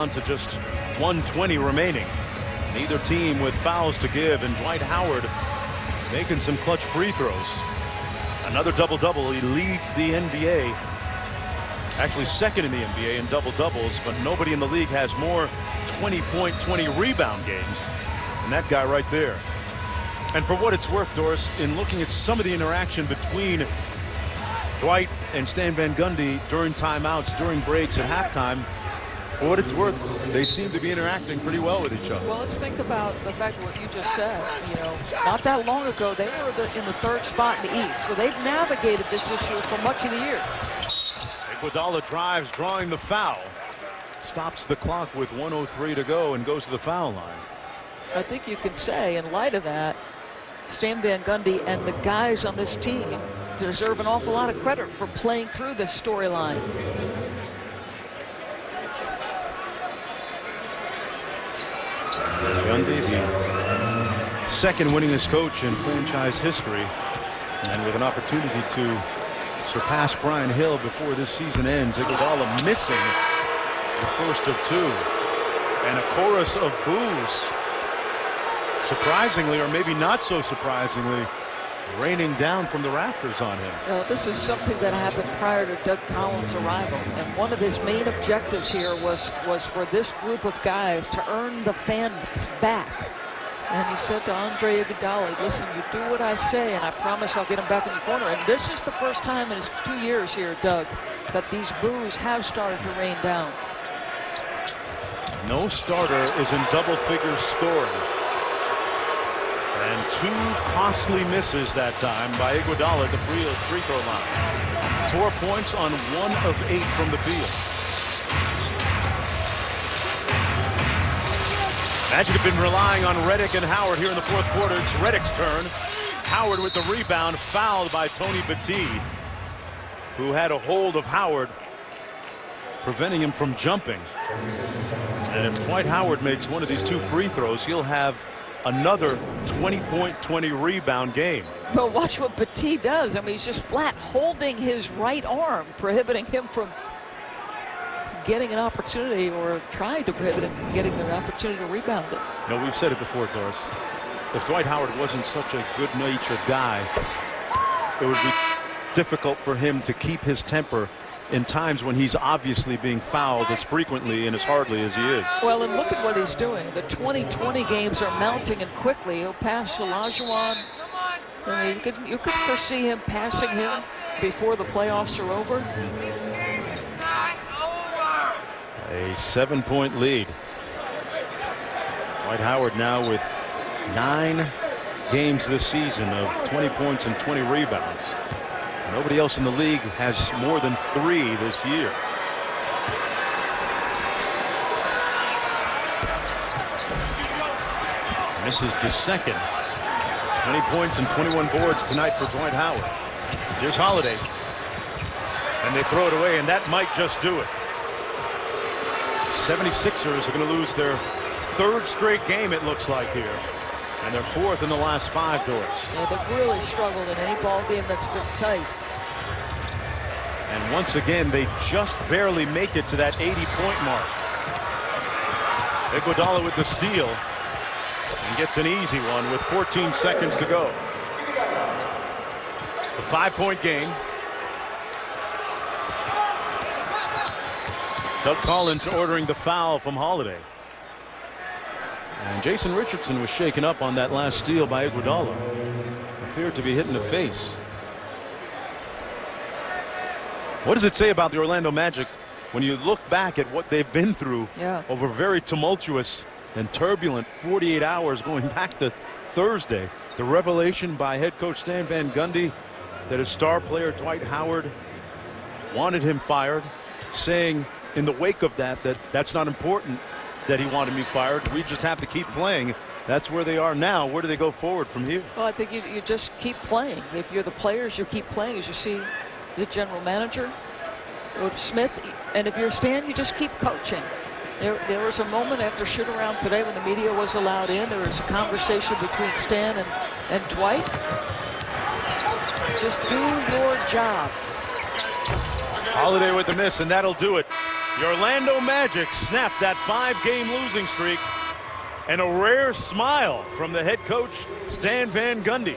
down to just 1:20 remaining. Neither team with fouls to give, and Dwight Howard making some clutch free throws. Another double-double. He leads the NBA. Actually second in the NBA in double-doubles, but nobody in the league has more 20-point, 20-rebound games than that guy right there. And for what it's worth, Doris, in looking at some of the interaction between Dwight and Stan Van Gundy during timeouts, during breaks, at halftime, for what it's worth, they seem to be interacting pretty well with each other. Well, let's think about the fact of what you just said. You know, not that long ago, they were in the third spot in the East, so they've navigated this issue for much of the year. Iguodala drives, drawing the foul. Stops the clock with 1:03 to go and goes to the foul line. I think you can say, in light of that, Stan Van Gundy and the guys on this team deserve an awful lot of credit for playing through this storyline. Gundy, the second winningest coach in franchise history, and with an opportunity to surpass Brian Hill before this season ends. Iguodala missing the first of two, and a chorus of boos, surprisingly, or maybe not so surprisingly, raining down from the rafters on him. This is something that happened prior to Doug Collins' arrival, and one of his main objectives here was for this group of guys to earn the fans back. And he said to Andre Iguodala, listen, you do what I say, and I promise I'll get him back in the corner. And this is the first time in his 2 years here, Doug, that these boos have started to rain down. No starter is in double figures scoring. And two costly misses that time by Iguodala at the free throw line. 4 points on 1 of 8 from the field. Magic have been relying on Redick and Howard here in the fourth quarter. It's Redick's turn. Howard with the rebound, fouled by Tony Battie, who had a hold of Howard, preventing him from jumping. And if Dwight Howard makes one of these two free throws, he'll have another 20-point, 20-rebound game. But watch what Battie does. I mean, he's just flat holding his right arm, prohibiting him from getting an opportunity, or trying to prohibit him from getting the opportunity to rebound it. No, we've said it before, Doris. If Dwight Howard wasn't such a good-natured guy, it would be difficult for him to keep his temper in times when he's obviously being fouled as frequently and as hardly as he is. Well, and look at what he's doing. The 20-20 games are mounting and quickly. He'll pass Olajuwon. I mean, you could foresee him passing him before the playoffs are over. A 7-point lead. Dwight Howard now with 9 games this season of 20 points and 20 rebounds. Nobody else in the league has more than 3 this year. Misses the second. 20 points and 21 boards tonight for Dwight Howard. Here's Holiday. And they throw it away, and that might just do it. 76ers are going to lose their 3rd straight game, it looks like, here. And they're 4th in the last 5, Doris. Yeah, they've really struggled in any ball game that's been tight. And once again, they just barely make it to that 80-point mark. Iguodala with the steal, and gets an easy one with 14 seconds to go. It's a 5-point game. Doug Collins ordering the foul from Holiday. And Jason Richardson was shaken up on that last steal by Iguodala. Appeared to be hit in the face. What does it say about the Orlando Magic when you look back at what they've been through over very tumultuous and turbulent 48 hours going back to Thursday? The revelation by head coach Stan Van Gundy that his star player Dwight Howard wanted him fired, saying in the wake of that that's not important that he wanted me fired. We just have to keep playing. That's where they are now. Where do they go forward from here? Well, I think you just keep playing. If you're the players, you keep playing. As you see the general manager, Coach Smith, and if you're Stan, you just keep coaching. There was a moment after shoot-around today when the media was allowed in. There was a conversation between Stan and Dwight. Just do your job. Holiday with the miss, and that'll do it. The Orlando Magic snapped that 5-game losing streak, and a rare smile from the head coach, Stan Van Gundy.